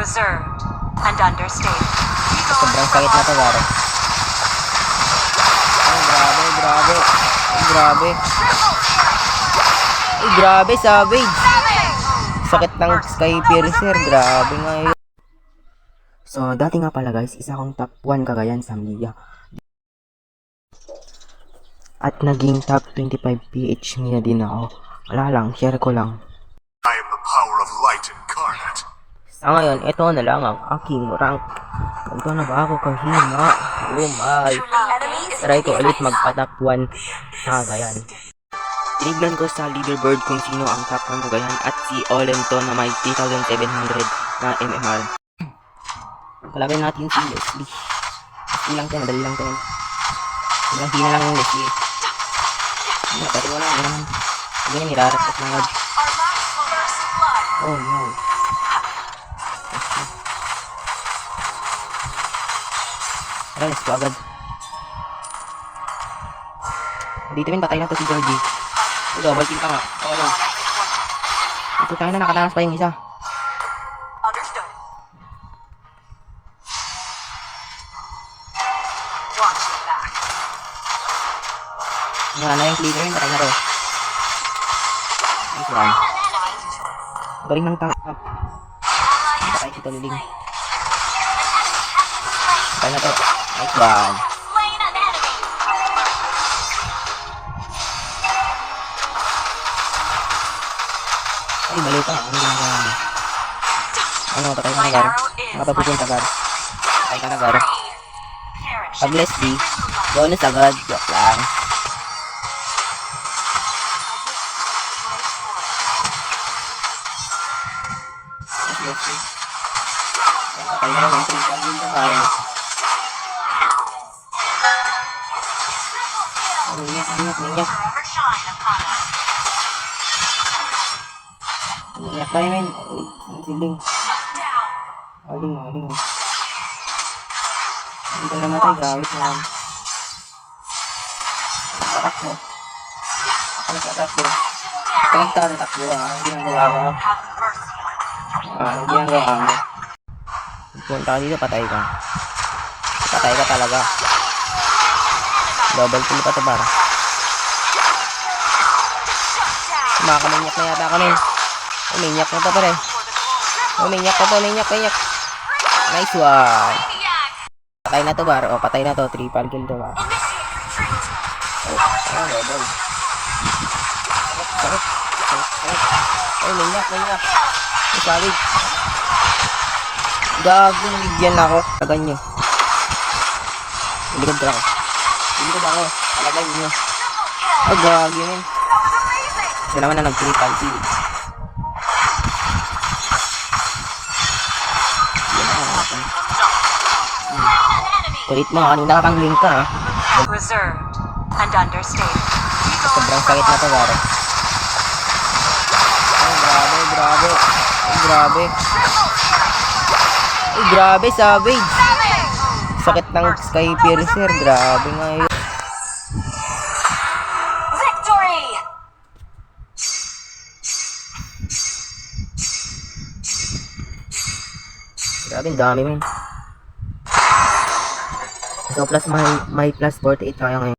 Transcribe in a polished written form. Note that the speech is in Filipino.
reserved and understated. Sobrang sakit na to, Garo. Ay, grabe, grabe. Ay, grabe. Ay, grabe, savage. Sakit ng Sky Piercer. Grabe nga yun. So, dati nga pala guys, isa akong top 1 Cagayan sa Mia. At naging top 25 PH Mia din ako. Wala lang, share ko lang. I am the power of light incarnate. Sa ngayon, ito na lang ang aking rank. Ganito na ba ako kahina? Oh my. Try ko ulit magpa-top 1 sa Cagayan. Tinignan ko sa leaderboard kung sino ang top 1 Cagayan at si Olento na may 3,700 na MMR. Kalagay natin si Leslie. Leslie lang tayo, madali lang tayo. Sobrang hina lang yung Leslie. Pero wala naman. Hindi niya nirarapat na agad. Oh no. Alas ko agad. Dito rin patay na to si Georgie. Double kill ka nga. Oo lang. Ito tayo na nakatanas pa yung isa. Wala na yung cleaner yun, patay na to. Nice one. Galing ng tank up. Patay si Toliling. Patay na to. Nice one. Ay, mali ka. Ano ginagawa mo? Ano, patay ka na, Garo. Makapapupunta, Garo. Patay ka na, Garo. Pag Leslie, bonus agad. Joke lang. Patay na yung 3 pag yun ka, Garo. Minyak. Minyak tayo, men. Ang siling. Aling. Hindi ka namatay, gawit na lang. Takbo. Ano sa takbo? Pagkaktaan takbo, hindi ang gawa ko. Hindi ang gawa mo. Punta ka dito, patay ka. Patay ka talaga. Double kill pa ito, para. Makaminyak na yata kami. Uminyak na ito, pare. Uminyak. Nice one. Patay na to, bar. O, patay na to. Triple kill to, bar. Double. Sakit. Ay, minyak. Savage. Gagong bigyan ako. Tagan nyo. Ilikod ko ako. Talagay nyo. Ay, gagi yun. Siya naman na nag-triple kill. Kulit mo, kanina ka pang link ka, ha? Reserved and understated. Sobrang sakit na to, Garo. Ay, grabe, savage. Sakit ng Sky Piercer, grabe nga yun. Victory! Grabe, ang dami, men. So, plus may plus 48 tayo ngayon.